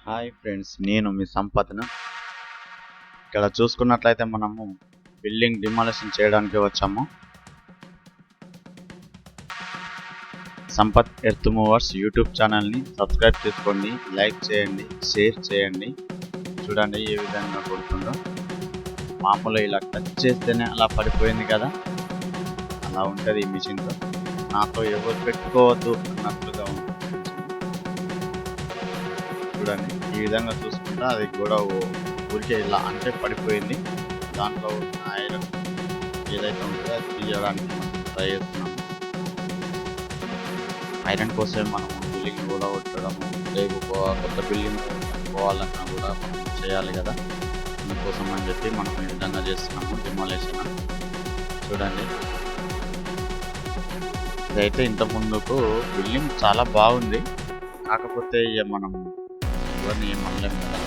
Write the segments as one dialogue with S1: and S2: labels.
S1: Hi friends, నేను మీ సంపత్ను. ఇక్కడ చూసుకున్నట్లయితే మనము బిల్డింగ్ డిమాలిషన్ చేయడానికి వచ్చాము. సంపత్ ఎర్త్ మూవర్స్ యూట్యూబ్ ఛానల్ని సబ్స్క్రైబ్ చేసుకోండి, లైక్ చేయండి, షేర్ చేయండి. చూడండి ఏ విధంగా కొడుతుందో. మామూలుగా ఇలా టచ్ చేస్తేనే అలా పడిపోయింది కదా, అలా ఉంటుంది ఈ మిషన్తో. నాతో ఎవరు పెట్టుకోవద్దు అన్నట్లుగా ఉంటుంది. చూడండి ఈ విధంగా చూసుకుంటా అది కూడా ఊరికే ఇలా అంటే పడిపోయింది. దాంట్లో ఐరన్ ఏదైతే ఉంటుందో అది తీయడానికి మనం ట్రై చేస్తున్నాము. ఐరన్ కోసం మనం బిల్డింగ్ కూడా కొట్టడము, రేపు కొత్త బిల్డింగ్ పోవాలన్నా కూడా మనం చేయాలి కదా. అందుకోసం అని చెప్పి మనం ఈ విధంగా చేస్తున్నాము డిమాలిషన్. చూడండి ఇదైతే ఇంత ముందుకు బిల్డింగ్ చాలా బాగుంది, కాకపోతే ఇక మనం ఇవన్నీ ఏమనలేం కదా.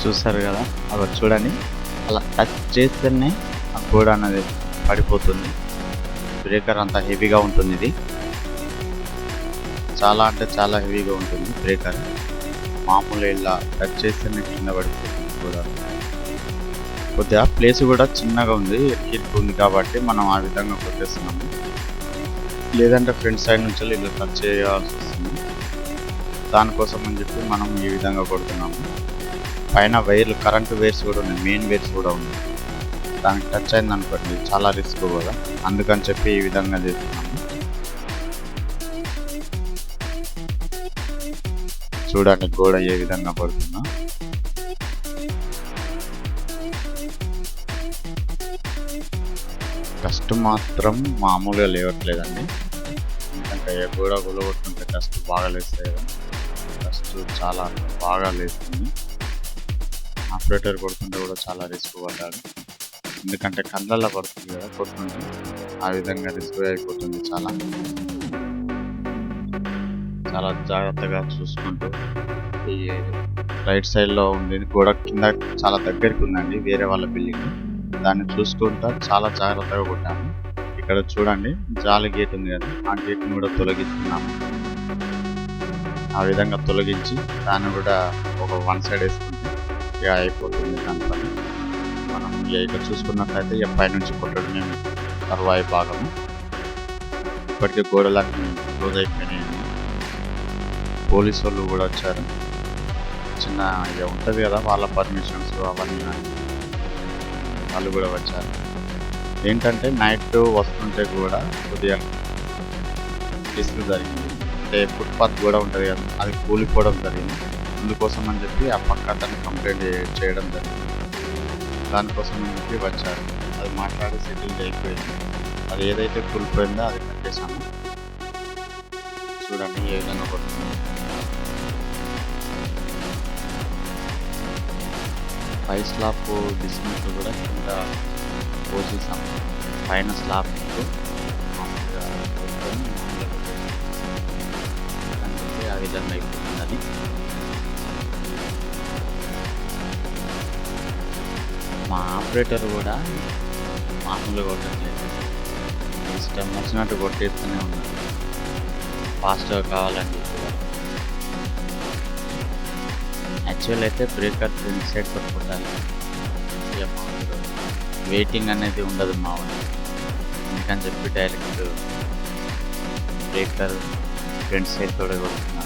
S1: చూసారు కదా, అవి చూడండి అలా టచ్ చేస్తేనే ఆ గోడ అనేది పడిపోతుంది. బ్రేకర్ అంత హెవీగా ఉంటుంది, ఇది చాలా అంటే చాలా హెవీగా ఉంటుంది బ్రేకర్. మామూలు ఇలా టచ్ చేస్తేనే కింద పడిపోతుంది కూడా. కొద్దిగా ప్లేస్ కూడా చిన్నగా ఉంది, ఎక్కిరికి ఉంది కాబట్టి మనం ఆ విధంగా కొట్టేస్తున్నాము. లేదంటే ఫ్రంట్ సైడ్ నుంచి ఇలా టచ్ చేయాల్సి వస్తుంది. దానికోసం అని చెప్పి మనం ఈ విధంగా కొడుతున్నాము. పైన వైర్లు, కరెంటు వైర్స్ కూడా ఉన్నాయి, మెయిన్ వైర్స్ కూడా ఉన్నాయి. దానికి టచ్ అయింది అనుకోండి చాలా రిస్క్ కదా, అందుకని చెప్పి ఈ విధంగా చేస్తున్నాము. చూడండి గోడ ఏ విధంగా పడుతుందో. డస్ట్ మాత్రం మామూలుగా లేవట్లేదండి, ఎందుకంటే గోడ కొట్టుకుంటే డస్ట్ బాగా లేస్తాయి కదా. డస్ట్ చాలా బాగా లేస్తుంది. ఆపరేటర్ కొడుతుంటే కూడా చాలా రిస్క్ పడ్డాడు, ఎందుకంటే కళ్ళల్లో పడుతుంది కదా కొట్టుకుంటే. ఆ విధంగా రిస్క్ అయిపోతుంది. చాలా చాలా జాగ్రత్తగా చూసుకుంటూ ఈ రైట్ సైడ్లో ఉంది గోడ కింద చాలా దగ్గరికి ఉందండి వేరే వాళ్ళ బిల్డింగ్, దాన్ని చూసుకుంటా చాలా జాగ్రత్తగా కొట్టాము. ఇక్కడ చూడండి జాలి గేట్ ఉంది కదా, ఆ గేట్ని కూడా తొలగిస్తున్నాము. ఆ విధంగా తొలగించి దాన్ని కూడా ఒక వన్ సైడ్ వేసుకుంటే ఇక అయిపోతుంది. దానిపైన మనం ఇక్కడ చూసుకున్నట్లయితే ఇక పైనుంచి కొట్టడమే తరువాయి భాగము. ఇప్పటికే గోడలన్నీ క్లోజ్ అయిపోయినాయి. పోలీసు వాళ్ళు కూడా వచ్చారు, చిన్న ఇక ఉంటుంది కదా వాళ్ళ పర్మిషన్స్ అవన్నీ, వాళ్ళు కూడా వచ్చారు. ఏంటంటే నైట్ వస్తుంటే కూడా కొద్దిగా రిస్క్ జరిగింది, అంటే ఫుట్పాత్ కూడా ఉంటుంది కదా, అది కూలిపోవడం జరిగింది. అందుకోసం అని చెప్పి ఆ పక్క అతన్ని కంప్లైంట్ చేయడం జరిగింది. దానికోసం అని చెప్పి వచ్చారు, అది మాట్లాడి సెటిల్ అయిపోయింది. అది ఏదైతే కూలిపోయిందో అది కట్టేశాము. చూడండి ఏ విధంగా పడుతుంది. పై స్లాబ్ డిస్మెంట్ కూడా కింద పోసేసాము. పైన స్లాబ్ ఆ విధంగా అయిపోతుంది. అది మా ఆపరేటర్ కూడా మామూలుగా కొట్టట్లేదు, ఇష్టం వచ్చినట్టు కొట్టేస్తూనే ఉన్నారు. ఫాస్ట్గా కావాలని యాక్చువల్ అయితే బ్రేకర్ ఫ్రంట్ సైడ్ కొట్టుకుంటాను, వెయిటింగ్ అనేది ఉండదు మా వాళ్ళు. అందుకని చెప్పి డైరెక్ట్ బ్రేకర్ ఫ్రంట్ సైడ్ తోడే కొడుతున్నారు.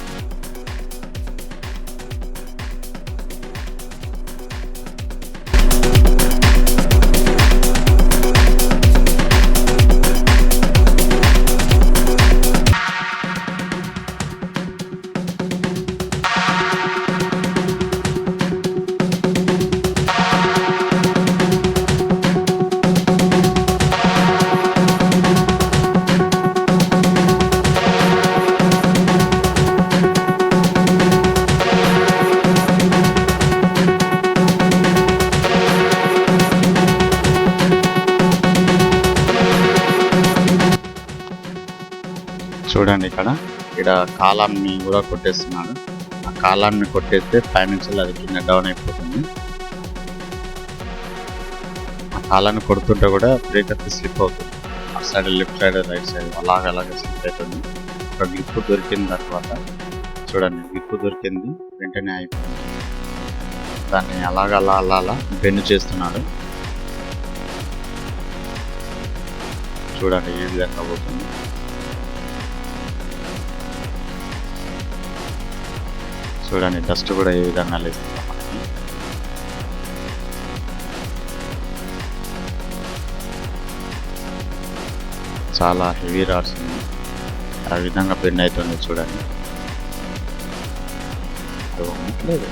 S1: చూడండి ఇక్కడ కాలాన్ని కూడా కొట్టేస్తున్నాడు. ఆ కాలాన్ని కొట్టేస్తే ఫైనాన్షియల్ అది కింద డౌన్ అయిపోతుంది. ఆ కాలాన్ని కొడుతుంటే కూడా బ్రేకర్ స్లిప్ అవుతుంది. ఆ side left side right side అలాగే స్లిప్ అవుతుంది. ఒక గ్రిప్ దొరికిన తర్వాత చూడండి, గ్రిప్ దొరికింది వెంటనే అయిపోయింది. దాన్ని అలా బెండ్ చేస్తున్నాడు. చూడండి ఏ విధంగా పోతుంది. చూడండి డస్ట్ కూడా ఏ విధంగా లేస్తుంది మనకి. చాలా హెవీ రాడ్స్ ఉంది. ఆ విధంగా బెండ్ అవుతుంది చూడండి. అది ఉండట్లేదు,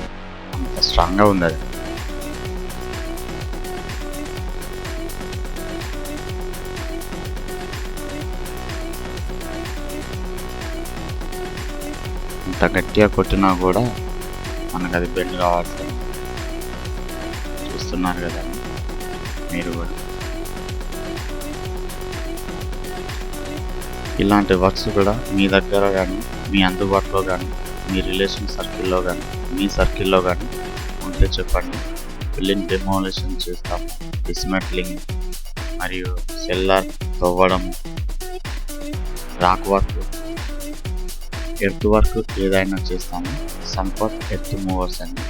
S1: అంత స్ట్రాంగ్గా ఉంది అది. ఇంత గట్టిగా కొట్టినా కూడా మనకు అది బెండ్ కావాల్సింది. చూస్తున్నారు కదా మీరు కూడా. ఇలాంటి వర్క్స్ కూడా మీ దగ్గర కానీ, మీ అందుబాటులో కానీ, మీ రిలేషన్ సర్కిల్లో కానీ, మీ సర్కిల్లో కానీ ఉంటే చెప్పండి. బిల్డింగ్ డెమోలేషన్ చేస్తాము, డిస్మెంట్లింగ్ మరియు సెల్లార్ తవ్వడము, రాక్ వర్క్, ఎర్త్ వర్క్ ఏదైనా చేస్తాము. సంపత్ ఎర్త్ మూవర్స్ అని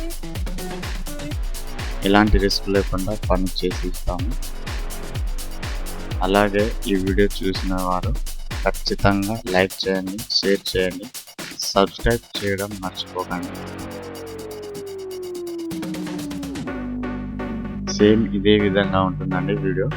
S1: ఎలాంటి రిస్క్ లేకుండా పని చేసి ఇస్తాము. అలాగే ఈ వీడియో చూసిన వారు ఖచ్చితంగా లైక్ చేయండి, షేర్ చేయండి, సబ్స్క్రైబ్ చేయడం మర్చిపోకండి. సేమ్ ఇదే విధంగా ఉంటుందండి వీడియో.